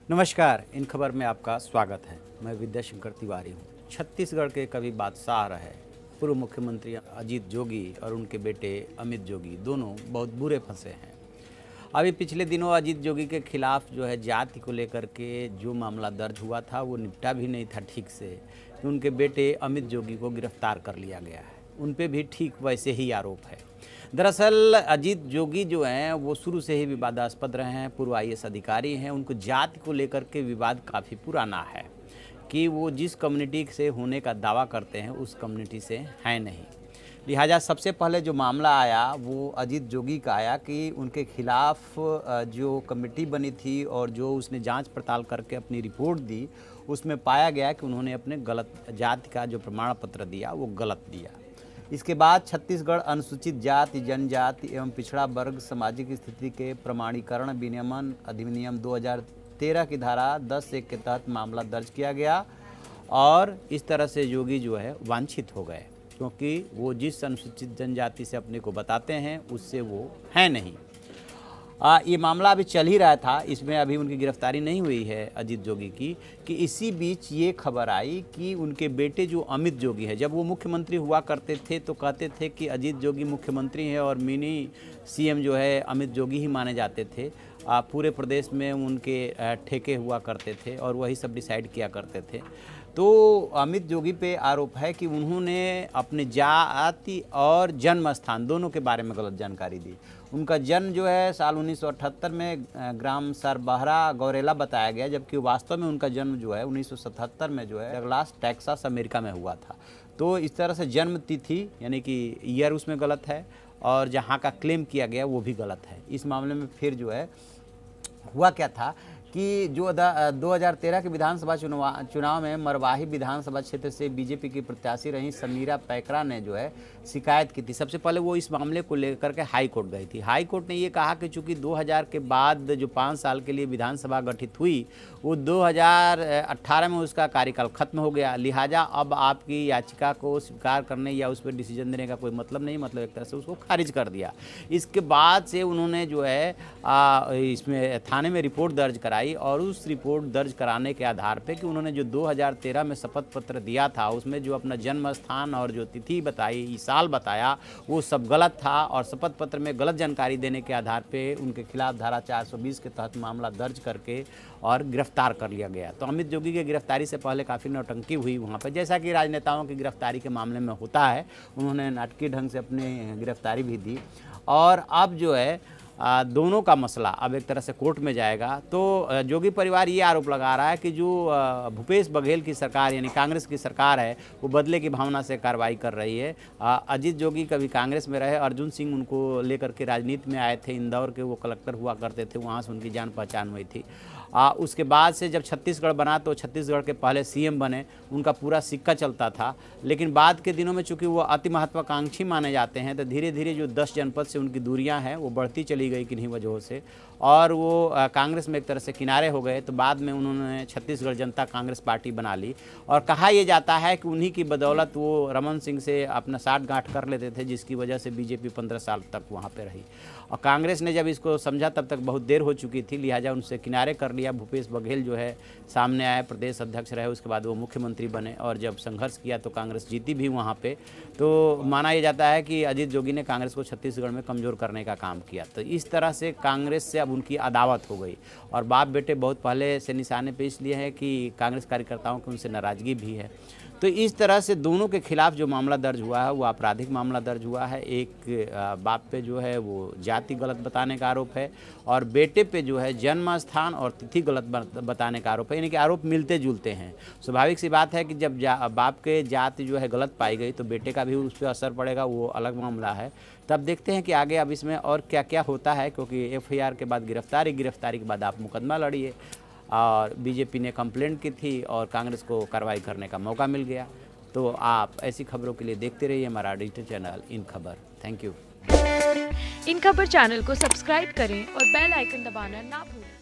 नमस्कार, इन खबर में आपका स्वागत है। मैं विद्याशंकर तिवारी हूँ। छत्तीसगढ़ के कभी बादशाह रहे पूर्व मुख्यमंत्री अजीत जोगी और उनके बेटे अमित जोगी दोनों बहुत बुरे फंसे हैं। अभी पिछले दिनों अजीत जोगी के खिलाफ जो है जाति को लेकर के जो मामला दर्ज हुआ था वो निपटा भी नहीं था ठीक से कि उनके बेटे अमित जोगी को गिरफ्तार कर लिया गया है। उन पे भी ठीक वैसे ही आरोप है। दरअसल अजीत जोगी जो हैं वो शुरू से ही विवादास्पद रहे हैं, पूर्व IAS अधिकारी हैं। उनको जाति को लेकर के विवाद काफ़ी पुराना है कि वो जिस कम्युनिटी से होने का दावा करते हैं उस कम्युनिटी से हैं नहीं। लिहाजा सबसे पहले जो मामला आया वो अजीत जोगी का आया कि उनके खिलाफ जो कमेटी बनी थी और जो उसने जांच पड़ताल करके अपनी रिपोर्ट दी उसमें पाया गया कि उन्होंने अपने गलत जाति का जो प्रमाण पत्र दिया वो गलत दिया। इसके बाद छत्तीसगढ़ अनुसूचित जाति, जनजाति एवं पिछड़ा वर्ग सामाजिक स्थिति के प्रमाणीकरण विनियमन अधिनियम 2013 की धारा 10(1) के तहत मामला दर्ज किया गया और इस तरह से जोगी जो है वांछित हो गए, क्योंकि वो जिस अनुसूचित जनजाति से अपने को बताते हैं उससे वो हैं नहीं। ये मामला अभी चल ही रहा था, इसमें अभी उनकी गिरफ्तारी नहीं हुई है अजीत जोगी की। कि इसी बीच ये खबर आई कि उनके बेटे जो अमित जोगी है, जब वो मुख्यमंत्री हुआ करते थे तो कहते थे कि अजीत जोगी मुख्यमंत्री हैं और मिनी CM जो है अमित जोगी ही माने जाते थे। पूरे प्रदेश में उनके ठेके हुआ करते थे और वही सब डिसाइड किया करते थे। तो अमित जोगी पे आरोप है कि उन्होंने अपने जाति और जन्म स्थान दोनों के बारे में गलत जानकारी दी। उनका जन्म जो है साल 1978 में ग्राम सरबहरा गौरेला बताया गया, जबकि वास्तव में उनका जन्म जो है 1977 में जो है डगलास टेक्सास अमेरिका में हुआ था। तो इस तरह से जन्म तिथि यानी कि ईयर उसमें गलत है और जहाँ का क्लेम किया गया वो भी गलत है। इस मामले में फिर जो है हुआ क्या था कि जो 2013 के विधानसभा चुनाव में मरवाही विधानसभा क्षेत्र से बीजेपी की प्रत्याशी रही समीरा पैकरा ने जो है शिकायत की थी। सबसे पहले वो इस मामले को लेकर के हाई कोर्ट गई थी। हाई कोर्ट ने ये कहा कि चूंकि 2000 के बाद जो 5 साल के लिए विधानसभा गठित हुई वो 2018 में उसका कार्यकाल खत्म हो गया, लिहाजा अब आपकी याचिका को स्वीकार करने या उस पर डिसीजन देने का कोई मतलब नहीं, मतलब एक तरह से उसको खारिज कर दिया। इसके बाद से उन्होंने जो है इसमें थाने में रिपोर्ट दर्ज कराई और उस रिपोर्ट दर्ज कराने के आधार पे कि उन्होंने जो 2013 में शपथ पत्र दिया था उसमें जो अपना जन्म स्थान और जो तिथि बताई, साल बताया, वो सब गलत था और शपथ पत्र में गलत जानकारी देने के आधार पे उनके खिलाफ धारा 420 के तहत मामला दर्ज करके और गिरफ्तार कर लिया गया। तो अमित जोगी की गिरफ्तारी से पहले काफ़ी नौटंकी हुई वहाँ पर, जैसा कि राजनेताओं की गिरफ्तारी के मामले में होता है। उन्होंने नाटकीय ढंग से अपनी गिरफ्तारी भी दी और अब जो है दोनों का मसला अब एक तरह से कोर्ट में जाएगा। तो जोगी परिवार ये आरोप लगा रहा है कि जो भूपेश बघेल की सरकार यानी कांग्रेस की सरकार है वो बदले की भावना से कार्रवाई कर रही है। अजीत जोगी कभी कांग्रेस में रहे, अर्जुन सिंह उनको लेकर के राजनीति में आए थे, इंदौर के वो कलेक्टर हुआ करते थे, वहाँ से उनकी जान पहचान हुई थी। उसके बाद से जब छत्तीसगढ़ बना तो छत्तीसगढ़ के पहले CM बने, उनका पूरा सिक्का चलता था। लेकिन बाद के दिनों में चूंकि वो अति महत्वाकांक्षी माने जाते हैं तो धीरे धीरे जो 10 जनपद से उनकी दूरियां हैं वो बढ़ती चली गई किन्हीं वजहों से और वो कांग्रेस में एक तरह से किनारे हो गए। तो बाद में उन्होंने छत्तीसगढ़ जनता कांग्रेस पार्टी बना ली और कहा यह जाता है कि उन्हीं की बदौलत वो रमन सिंह से अपना साठगांठ कर लेते थे, जिसकी वजह से बीजेपी 15 साल तक वहाँ पर रही। और कांग्रेस ने जब इसको समझा तब तक बहुत देर हो चुकी थी, लिहाजा उनसे किनारे कर लिया। भूपेश बघेल जो है सामने आए, प्रदेश अध्यक्ष रहे, उसके बाद वो मुख्यमंत्री बने और जब संघर्ष किया तो कांग्रेस जीती भी वहाँ पे। तो माना यह जाता है कि अजीत जोगी ने कांग्रेस को छत्तीसगढ़ में कमज़ोर करने का काम किया। तो इस तरह से कांग्रेस से अब उनकी अदावत हो गई और बाप बेटे बहुत पहले से निशाने पे इसलिए है कि कांग्रेस कार्यकर्ताओं की उनसे नाराज़गी भी है। तो इस तरह से दोनों के खिलाफ जो मामला दर्ज हुआ है वो आपराधिक मामला दर्ज हुआ है। एक बाप पे जो है वो जाति गलत बताने का आरोप है और बेटे पे जो है जन्म स्थान और तिथि गलत बताने का आरोप है, यानी कि आरोप मिलते जुलते हैं। स्वाभाविक सी बात है कि जब बाप के जाति जो है गलत पाई गई तो बेटे का भी उस पर असर पड़ेगा, वो अलग मामला है। तब देखते हैं कि आगे अब इसमें और क्या क्या होता है, क्योंकि FIR के बाद गिरफ्तारी के बाद आप मुकदमा लड़िए और बीजेपी ने कंप्लेंट की थी और कांग्रेस को कार्रवाई करने का मौका मिल गया। तो आप ऐसी खबरों के लिए देखते रहिए हमारा डिजिटल चैनल इन खबर। Thank you. इन खबर चैनल को सब्सक्राइब करें और बेल आइकन दबाना ना भूलें।